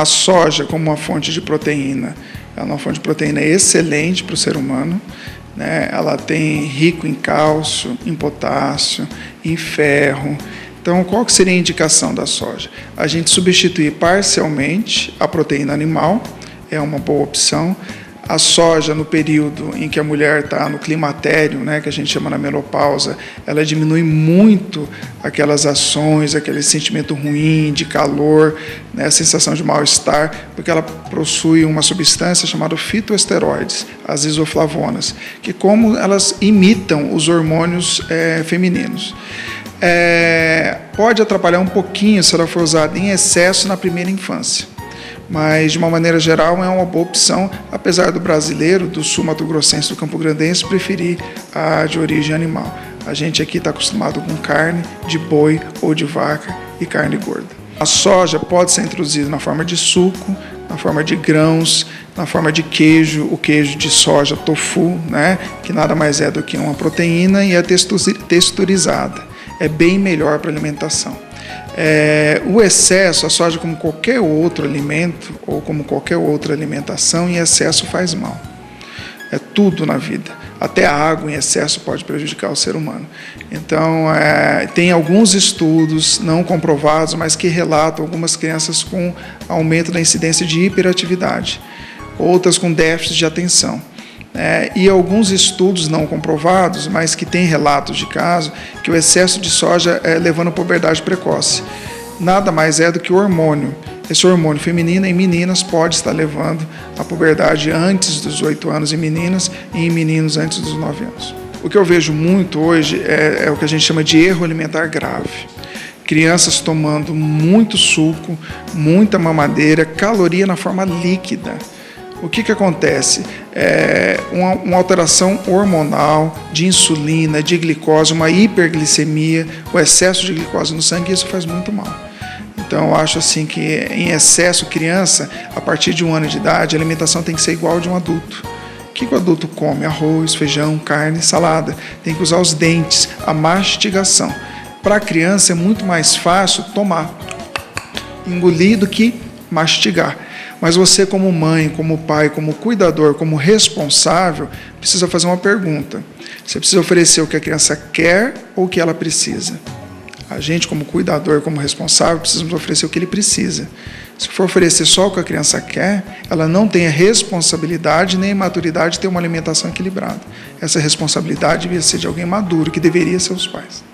a soja como uma fonte de proteína, ela é uma fonte de proteína excelente para o ser humano, né? Ela tem rico em cálcio, em potássio, em ferro. Então, qual que seria a indicação da soja? A gente substituir parcialmente a proteína animal, é uma boa opção. A soja, no período em que a mulher está no climatério, né, que a gente chama na menopausa, ela diminui muito aquelas ações, aquele sentimento ruim, de calor, né, a sensação de mal-estar, porque ela possui uma substância chamada fitoesteroides, as isoflavonas, que como elas imitam os hormônios femininos. Pode atrapalhar um pouquinho se ela for usada em excesso na primeira infância. Mas, de uma maneira geral, é uma boa opção, apesar do brasileiro, do sul-mato-grossense, do campo-grandense, preferir a de origem animal. A gente aqui está acostumado com carne de boi ou de vaca e carne gorda. A soja pode ser introduzida na forma de suco, na forma de grãos, na forma de queijo, o queijo de soja tofu, né, que nada mais é do que uma proteína e é texturizada. É bem melhor para a alimentação. O excesso, a soja como qualquer outro alimento ou como qualquer outra alimentação, em excesso faz mal. É tudo na vida. Até a água em excesso pode prejudicar o ser humano. Então, tem alguns estudos não comprovados, mas que relatam algumas crianças com aumento da incidência de hiperatividade, outras com déficit de atenção. E alguns estudos não comprovados, mas que têm relatos de caso, que o excesso de soja levando à puberdade precoce. Nada mais é do que o hormônio. Esse hormônio feminino em meninas pode estar levando à puberdade antes dos 8 anos em meninas e em meninos antes dos 9 anos. O que eu vejo muito hoje é o que a gente chama de erro alimentar grave. Crianças tomando muito suco, muita mamadeira, caloria na forma líquida. O que acontece? Uma alteração hormonal, de insulina, de glicose, uma hiperglicemia, o excesso de glicose no sangue, isso faz muito mal. Então, eu acho assim que em excesso, criança, a partir de 1 ano de idade, a alimentação tem que ser igual de um adulto. O que o adulto come? Arroz, feijão, carne, salada. Tem que usar os dentes, a mastigação. Para a criança é muito mais fácil tomar, engolir do que mastigar. Mas você, como mãe, como pai, como cuidador, como responsável, precisa fazer uma pergunta. Você precisa oferecer o que a criança quer ou o que ela precisa. A gente, como cuidador, como responsável, precisamos oferecer o que ele precisa. Se for oferecer só o que a criança quer, ela não tem a responsabilidade nem a maturidade de ter uma alimentação equilibrada. Essa responsabilidade devia ser de alguém maduro, que deveria ser os pais.